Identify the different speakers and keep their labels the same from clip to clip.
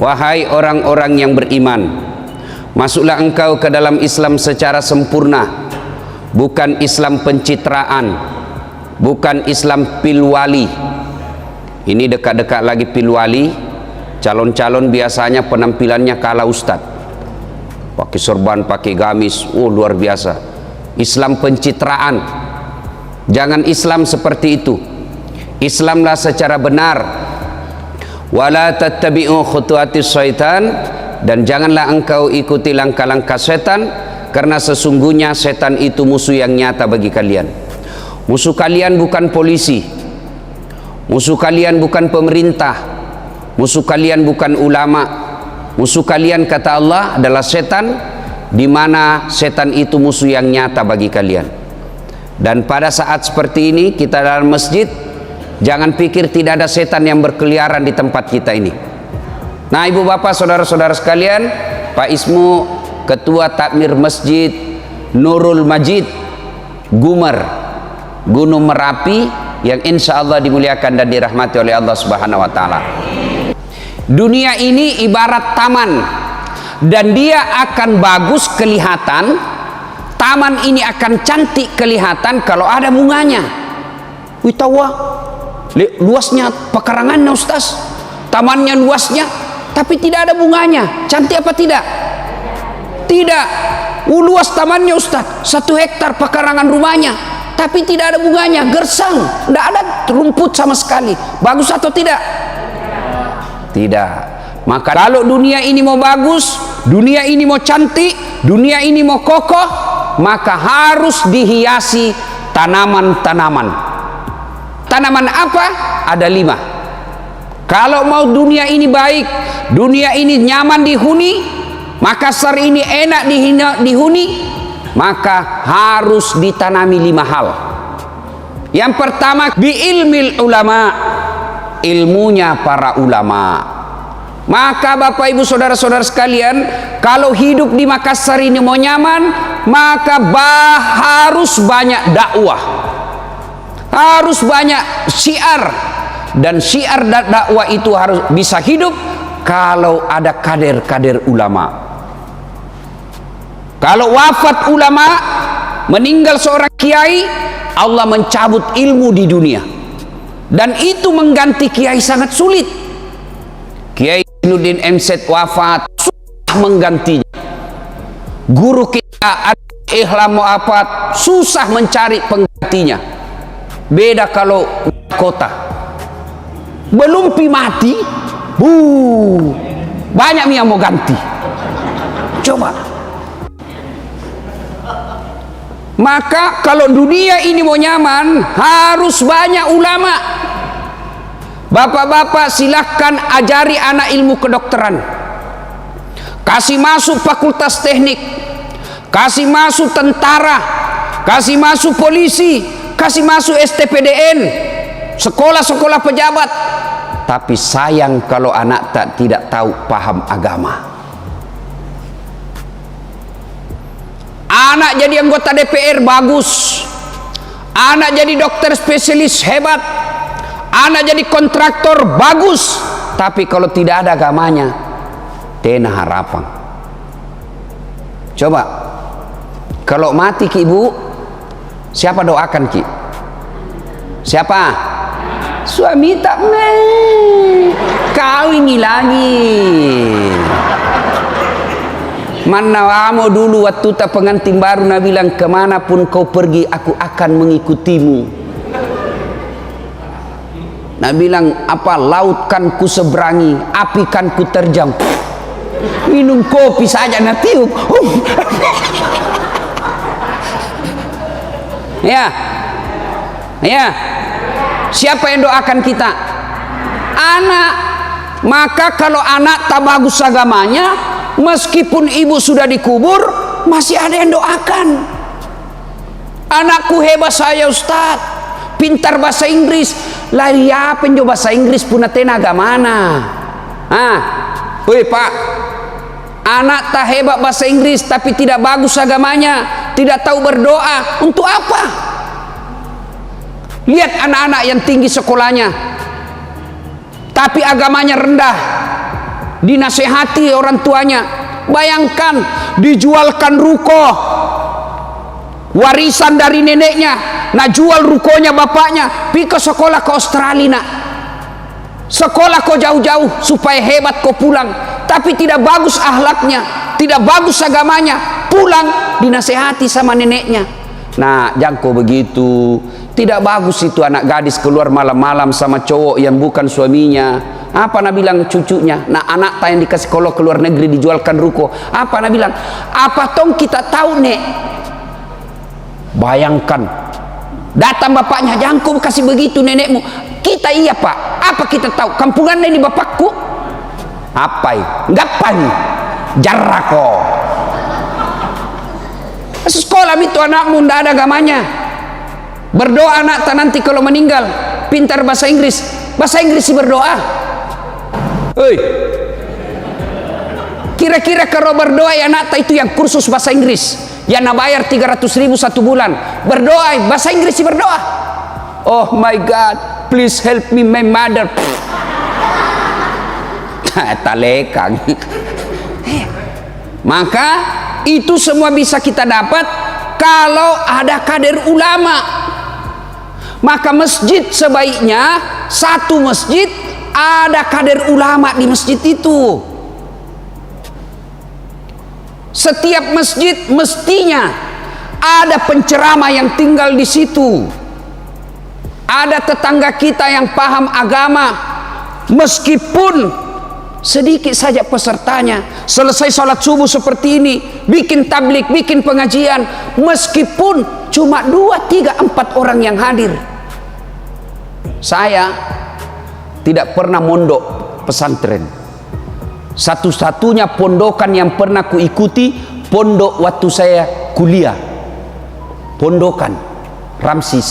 Speaker 1: Wahai orang-orang yang beriman, masuklah engkau ke dalam Islam secara sempurna, bukan Islam pencitraan, bukan Islam pilwali. Ini dekat-dekat lagi pilwali, calon-calon biasanya penampilannya kalah ustad, pakai sorban, pakai gamis, luar biasa. Islam pencitraan, jangan Islam seperti itu. Islamlah secara benar. Wala tattabi'u khutuwatis syaitan, dan janganlah engkau ikuti langkah-langkah setan, karena sesungguhnya setan itu musuh yang nyata bagi kalian. Musuh kalian bukan polisi, musuh kalian bukan pemerintah, musuh kalian bukan ulama, musuh kalian kata Allah adalah setan, di mana setan itu musuh yang nyata bagi kalian. Dan pada saat seperti ini kita dalam masjid, jangan pikir tidak ada setan yang berkeliaran di tempat kita ini. Nah, ibu bapak, saudara-saudara sekalian, Pak Ismu, Ketua Takmir Masjid Nurul Majid Gumer, Gunung Merapi, yang insya Allah dimuliakan dan dirahmati oleh Allah Subhanahu wa Ta'ala. Dunia ini ibarat taman, dan dia akan bagus kelihatan, taman ini akan cantik kelihatan kalau ada bunganya. Wih, tahu luasnya pekarangannya Ustaz, tamannya luasnya, tapi tidak ada bunganya. Cantik apa tidak? Tidak. Luas tamannya Ustaz, 1 hektar pekarangan rumahnya, tapi tidak ada bunganya, gersang, tidak ada rumput sama sekali. Bagus atau tidak? Tidak. Maka kalau dunia ini mau bagus, dunia ini mau cantik, dunia ini mau kokoh, maka harus dihiasi tanaman-tanaman. Tanaman apa? Ada 5. Kalau mau dunia ini baik, dunia ini nyaman dihuni, Makassar ini enak dihuni, maka harus ditanami 5 hal. Yang pertama, bi ilmil ulama, ilmunya para ulama. Maka Bapak Ibu saudara-saudara sekalian, kalau hidup di Makassar ini mau nyaman, maka harus banyak dakwah, harus banyak syiar, dan syiar dan dakwah itu harus bisa hidup kalau ada kader-kader ulama. Kalau wafat ulama, meninggal seorang kiai, Allah mencabut ilmu di dunia, dan itu mengganti kiai sangat sulit. Kiai Nuddin MZ wafat, susah menggantinya. Guru kita Ihlam wafat, susah mencari penggantinya. Beda kalau kota, belum pi mati, banyak yang mau ganti. Coba. Maka kalau dunia ini mau nyaman, harus banyak ulama. Bapak-bapak, silahkan ajari anak ilmu kedokteran, kasih masuk fakultas teknik, kasih masuk tentara, kasih masuk polisi, kasih masuk STPDN, sekolah-sekolah pejabat. Tapi sayang kalau anak tidak tahu paham agama. Anak jadi anggota DPR bagus, anak jadi dokter spesialis hebat, anak jadi kontraktor bagus, tapi kalau tidak ada agamanya, tena harapan. Coba, kalau mati ki ibu, siapa doakan ki? Siapa? Suami tak kau ini lagi. Mana kamu dulu waktu tak pengantin baru, Nabi bilang, kemanapun kau pergi aku akan mengikutimu. Nabi bilang apa? Laut kan ku seberangi, api kan ku terjang, minum kopi saja na tiup. Ya, ya. Siapa yang doakan kita? Anak. Maka kalau anak tak bagus agamanya, meskipun ibu sudah dikubur, masih ada yang doakan. Anakku hebat saya Ustaz, pintar bahasa Inggris. Lari apa yang bahasa Inggris pun tenaga mana? Woi Pak, anak tak hebat bahasa Inggris tapi tidak bagus agamanya, tidak tahu berdoa, untuk apa? Lihat anak-anak yang tinggi sekolahnya tapi agamanya rendah. dinasehati orang tuanya. Bayangkan dijualkan ruko, warisan dari neneknya, nah jual rukonya bapaknya, pergi ke sekolah ke Australia, nak sekolah kau jauh-jauh supaya hebat kau pulang, tapi tidak bagus akhlaknya, tidak bagus agamanya, pulang dinasehati sama neneknya. Nah jangan kau begitu, tidak bagus itu anak gadis keluar malam-malam sama cowok yang bukan suaminya. Apa nak bilang cucunya? Nah anak yang dikasih sekolah ke luar negeri dijualkan ruko, apa nak bilang? Apa tong kita tahu nek? Bayangkan datang bapaknya, jangan kau kasih begitu nenekmu. Kita iya pak, apa kita tahu? Kampungan ini bapakku. Apa? Ngapain? Jarako. Sekolah itu anakmu ndak ada agamanya. Berdoa anak nanti kalau meninggal pintar bahasa Inggris. Bahasa Inggris sih berdoa. Hei, kira-kira kalau berdoa ya anak itu yang kursus bahasa Inggris, yang nak bayar 300.000 satu bulan, berdoa bahasa Inggris sih berdoa. Oh my God, please help me my mother. Talekang. Maka itu semua bisa kita dapat kalau ada kader ulama. Maka masjid sebaiknya satu masjid ada kader ulama di masjid itu. Setiap masjid mestinya ada penceramah yang tinggal di situ. Ada tetangga kita yang paham agama, meskipun sedikit saja pesertanya. Selesai sholat subuh seperti ini, bikin tablik, bikin pengajian, meskipun cuma 2, 3, 4 orang yang hadir. Saya tidak pernah mondok pesantren. Satu-satunya pondokan yang pernah kuikuti pondok waktu saya kuliah, pondokan Ramsis.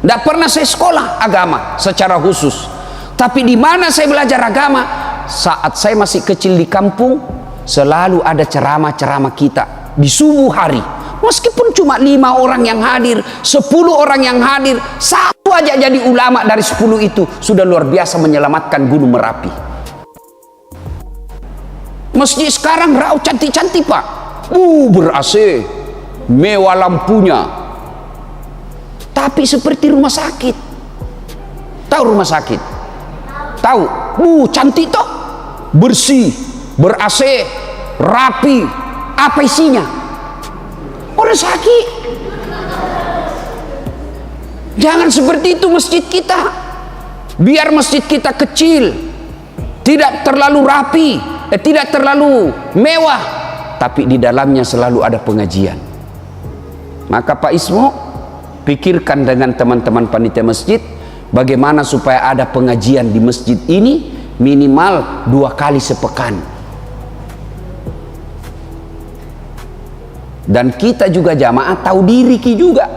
Speaker 1: Tidak pernah saya sekolah agama secara khusus. Tapi di mana saya belajar agama? Saat saya masih kecil di kampung, selalu ada ceramah-ceramah kita di subuh hari. Meskipun cuma 5 orang yang hadir, 10 orang yang hadir, satu aja jadi ulama dari 10 itu sudah luar biasa menyelamatkan Gunung Merapi. Masjid sekarang rau cantik-cantik pak, ber-AC, mewah lampunya, tapi seperti rumah sakit. Tahu rumah sakit? Tahu? Cantik toh, bersih, ber-AC, rapi. Apa isinya? Orang sakit. Jangan seperti itu masjid kita. Biar masjid kita kecil, tidak terlalu rapi, tidak terlalu mewah, tapi di dalamnya selalu ada pengajian. Maka Pak Ismo, pikirkan dengan teman-teman panitia masjid, bagaimana supaya ada pengajian di masjid ini minimal 2 kali sepekan. Dan kita juga jamaah tahu diri ki juga.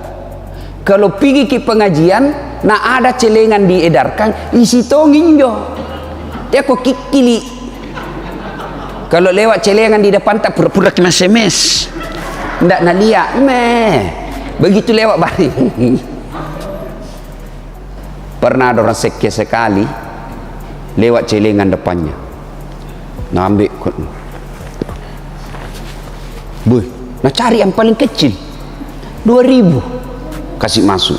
Speaker 1: Kalau pergi ke pengajian, nah ada celengan diedarkan, isi tongin jo. Ya kok kikili. Kalau lewat celengan di depan tak pura-pura kena SMS. Ndak nak lihat, begitu lewat balik. Pernah ada orang sekya sekali lewat celengan depannya. Nah ambil boy, nah cari yang paling kecil 2.000, kasih masuk.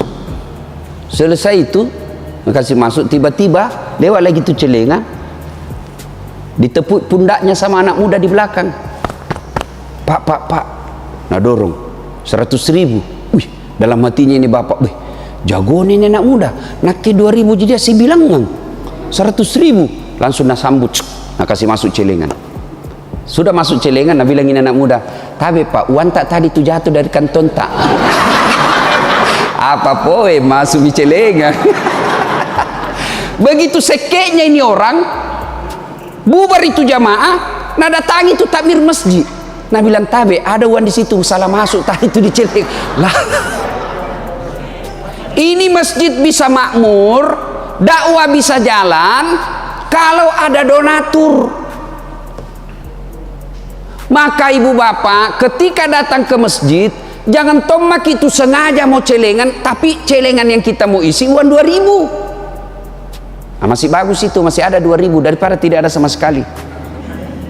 Speaker 1: Selesai itu kasih masuk, tiba-tiba lewat lagi tuh celengan, ditepuk pundaknya sama anak muda di belakang. Pak, nah dorong 100.000. Wih, dalam hatinya ini bapak, wih, jago nih anak muda, nak ke 2.000 jadi si bilang 100.000, langsung nak sambut, nak kasih masuk celengan. Sudah masuk celengan, nak bilangin anak muda, tapi pak, uang tak tadi tu jatuh dari kantong tak? Apa poe masuk di celengan? Begitu sekeknya ini orang, bubar itu jamaah, nah datangi itu takmir masjid, nah bilang tabe ada uang di situ, salah masuk tadi itu di celengan. Lah, ini masjid bisa makmur, dakwah bisa jalan kalau ada donatur. Maka ibu bapak ketika datang ke masjid, jangan tomak itu sengaja mau celengan, tapi celengan yang kita mau isi uang 2.000. Nah, masih bagus itu, masih ada 2.000 daripada tidak ada sama sekali.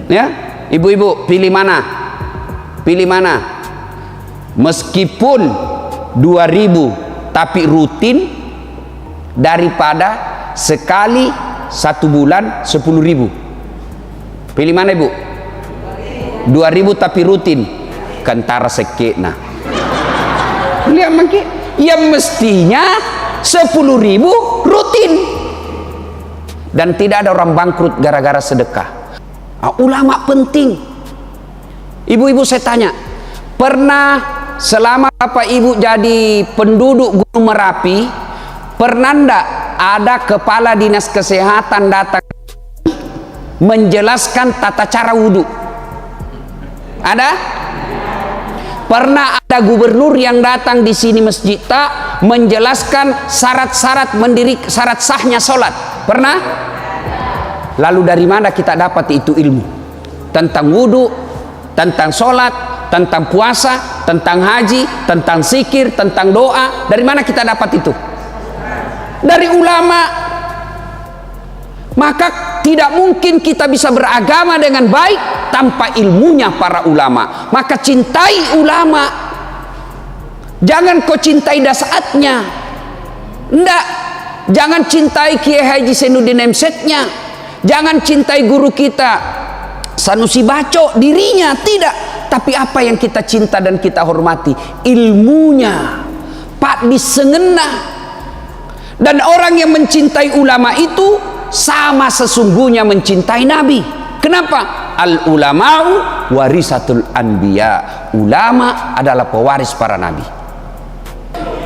Speaker 1: Ya, ibu-ibu pilih mana? Pilih mana? Meskipun 2.000 tapi rutin, daripada sekali 1 bulan 10.000. Pilih mana ibu? 2.000 tapi rutin. Kentara sekena. Lihat mangki, yang mestinya 10.000 rutin. Dan tidak ada orang bangkrut gara-gara sedekah. Ulama penting. Ibu-ibu saya tanya, pernah selama Bapak Ibu jadi penduduk Gunung Merapi, pernah ndak ada kepala dinas kesehatan datang menjelaskan tata cara wudhu? Ada? Pernah ada gubernur yang datang di sini masjid tak menjelaskan syarat-syarat syarat sahnya sholat? Pernah? Lalu dari mana kita dapat itu ilmu tentang wudhu, tentang sholat, tentang puasa, tentang haji, tentang zikir, tentang doa? Dari mana kita dapat itu? Dari ulama. Maka tidak mungkin kita bisa beragama dengan baik tanpa ilmunya para ulama. Maka cintai ulama. Jangan kau cintai dasatnya. Enggak. Jangan cintai Kiai Haji Sainuddin Emsetnya. Jangan cintai guru kita Sanusi Baco dirinya, tidak. Tapi apa yang kita cinta dan kita hormati? Ilmunya. Pak disengenah. Dan orang yang mencintai ulama itu sama sesungguhnya mencintai Nabi. Kenapa? Al ulama'u warisatul anbiya. Ulama adalah pewaris para nabi.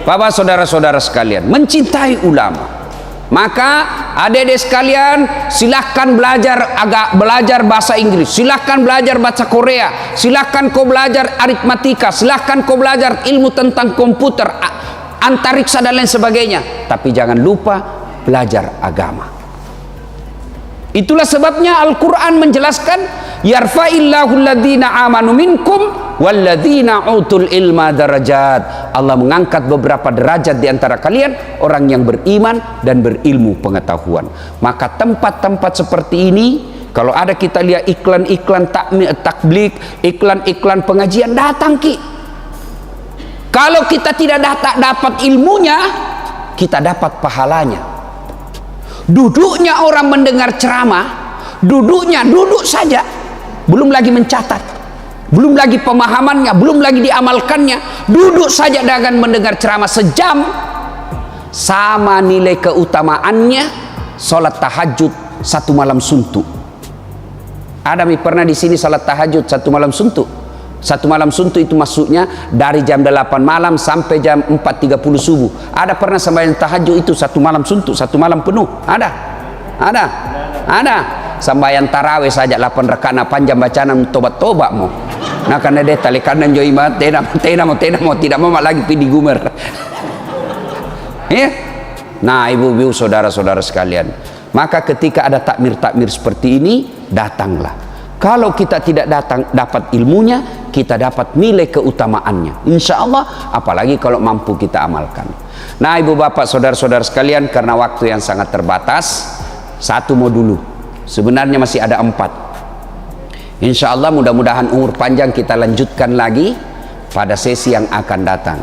Speaker 1: Bapak saudara-saudara sekalian, mencintai ulama. Maka adik-adik sekalian, silahkan belajar bahasa Inggris, silahkan belajar bahasa Korea, silahkan kau belajar aritmatika, silahkan kau belajar ilmu tentang komputer, antariksa dan lain sebagainya. Tapi jangan lupa belajar agama. Itulah sebabnya Al-Quran menjelaskan, yarfa'illahu alladhina amanu minkum walladhina utul ilma darajat. Allah mengangkat beberapa derajat di antara kalian, orang yang beriman dan berilmu pengetahuan. Maka tempat-tempat seperti ini, kalau ada kita lihat iklan-iklan takblik, iklan-iklan pengajian, datang ki. Kalau kita tidak dapat ilmunya, kita dapat pahalanya. Duduknya orang mendengar ceramah, duduk saja, belum lagi mencatat, belum lagi pemahamannya, belum lagi diamalkannya. Duduk saja dengan mendengar ceramah sejam, sama nilai keutamaannya sholat tahajud 1 malam suntuk. Ada pernah di sini sholat tahajud 1 malam suntuk? 1 malam suntuk itu maksudnya dari jam 8 malam sampai jam 4.30 subuh. Ada pernah sembahyang tahajud itu 1 malam suntuk, 1 malam penuh? Ada? Sembahyang tarawih saja 8 rakaat panjang bacaan tobat-tobat mau. Nah karena dia tali kanan joi mat tena mau tidak mau lagi pidi gumer. Ya? Nah ibu-ibu saudara-saudara sekalian, maka ketika ada takmir-takmir seperti ini, datanglah. Kalau kita tidak dapat ilmunya, kita dapat nilai keutamaannya, insya Allah. Apalagi kalau mampu kita amalkan. Nah ibu bapak saudara-saudara sekalian, karena waktu yang sangat terbatas, 1 mau dulu, sebenarnya masih ada 4. Insya Allah mudah-mudahan umur panjang, kita lanjutkan lagi pada sesi yang akan datang.